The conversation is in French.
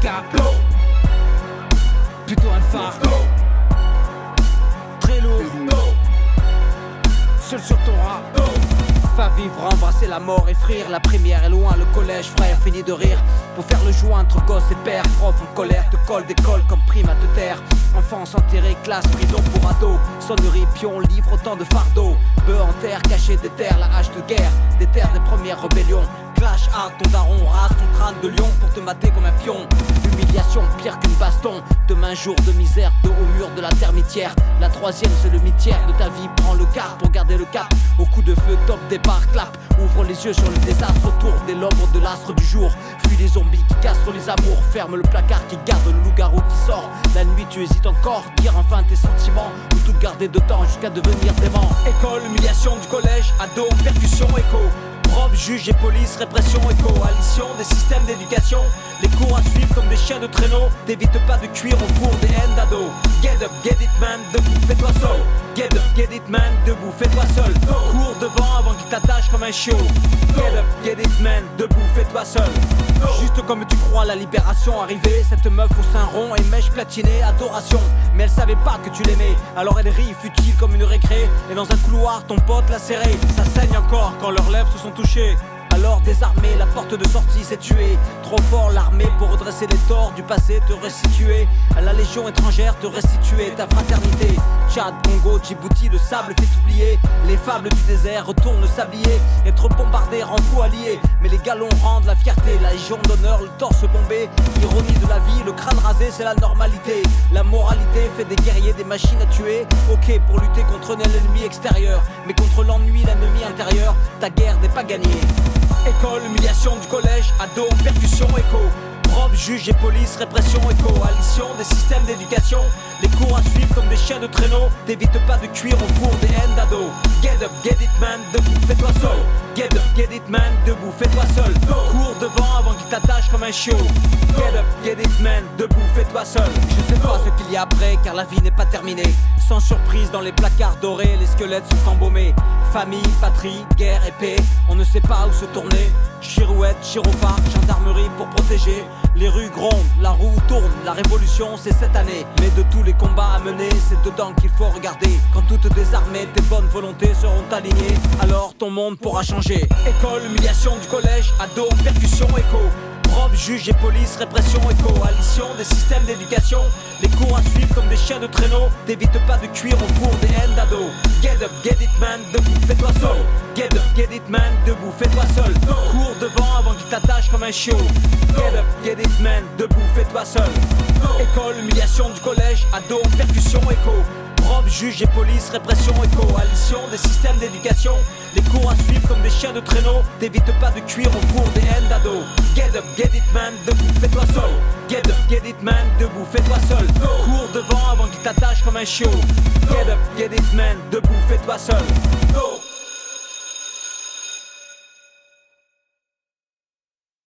cap. Plutôt un phare. Très lourd. Seul sur ton rap. Va vivre, embrasser la mort et frire. La première est loin, le collège frère finit de rire. Pour faire le joint entre gosse et père. Prof en colère, te colle d'école comme prime à te taire. Enfance enterrée, classe, prison pour ado. Sonnerie, pion, livre, autant de fardeaux. Bœufs en terre, caché des terres, la hache de guerre. Des terres des premières rébellions. Clash hard, ton daron rase ton crâne de lion pour te mater comme un pion. Humiliation pire qu'une baston. Demain jour de misère, dos au mur de la termitière. La troisième c'est le mitière de ta vie. Prends le quart pour garder le cap. Au coup de feu, top départ, clap. Ouvre les yeux sur le désastre autour des l'ombre de l'astre du jour. Fuis les zombies qui castrent les amours. Ferme le placard qui garde le loup-garou qui sort. La nuit tu hésites encore, dire enfin tes sentiments. Ou tout garder dedans jusqu'à devenir dément. École, humiliation du collège, ado, percussion, écho. Prof, juge et police, répression et coalition des systèmes d'éducation. Les cours à suivre comme des chiens de traîneau. T'évites pas de cuire au four des haines d'ado. Get up, get it man, debout, fais-toi seul. Get up, get it man, debout, fais-toi seul. Cours devant avant qu'il t'attache comme un chiot. Get up, get it man, debout, fais-toi seul. Juste comme tu crois la libération arrivée. Cette meuf au sein rond et mèche platinée, adoration. Mais elle savait pas que tu l'aimais. Alors elle rit futile comme une récré. Et dans un couloir ton pote l'a serré. Ça saigne encore quand leurs lèvres se sont touchées. Alors désarmé, la porte de sortie s'est tuée. Trop fort l'armée pour redresser les torts du passé, te restituer. À la légion étrangère, te restituer ta fraternité. Tchad, Congo, Djibouti, le sable fait oublier. Les fables du désert retournent le sablier. Être bombardé rend fou allié. Mais les galons rendent la fierté. La légion d'honneur, le torse bombé. Ironie de la vie, le crâne rasé, c'est la normalité. La moralité fait des guerriers des machines à tuer. Ok pour lutter contre l'ennemi extérieur. Mais contre l'ennui, l'ennemi intérieur, ta guerre n'est pas gagnée. École, humiliation du collège, ado, percussion, écho. Prof, juge et police, répression et coalition des systèmes d'éducation. Les cours à suivre comme des chiens de traîneau. T'évites pas de cuire au four des haines d'ado. Get up, get it man, debout, fais-toi seul. Get up, get it man, debout, fais-toi seul. Cours devant avant qu'il t'attache comme un chiot. Get up, get it man, debout, fais-toi seul. Je sais pas ce qu'il y a après car la vie n'est pas terminée. Sans surprise dans les placards dorés, les squelettes sont embaumés. Famille, patrie, guerre, épée, on ne sait pas où se tourner. Girouette, gyrophare, gendarmerie pour protéger. Les rues grondent, la roue tourne, la révolution c'est cette année. Mais de tous les combats à mener, c'est dedans qu'il faut regarder. Quand toutes désarmées, tes bonnes volontés seront alignées, alors ton monde pourra changer. École, humiliation du collège, ado, percussion, écho. Prof, juge et police, répression et coalition des systèmes d'éducation. Les cours à suivre comme des chiens de traîneau. T'évites pas de cuire au four des haines d'ado. Get up, get it man, debout, fais-toi seul. Get up, get it man, debout, fais-toi seul. Cours devant avant qu'il t'attache comme un chiot. Get up, get it man, debout, fais-toi seul. École, humiliation du collège, ado, percussion, écho. Prof, juge et police, répression et coalition des systèmes d'éducation. Les cours à suivre comme des chiens de traîneau. T'évites pas de cuire au four des haines d'ado. Get up, get it man, debout, fais-toi seul. Get up, get it man, debout, fais-toi seul. Cours devant avant qu'il t'attache comme un chiot. Get up, get it man, debout, fais-toi seul.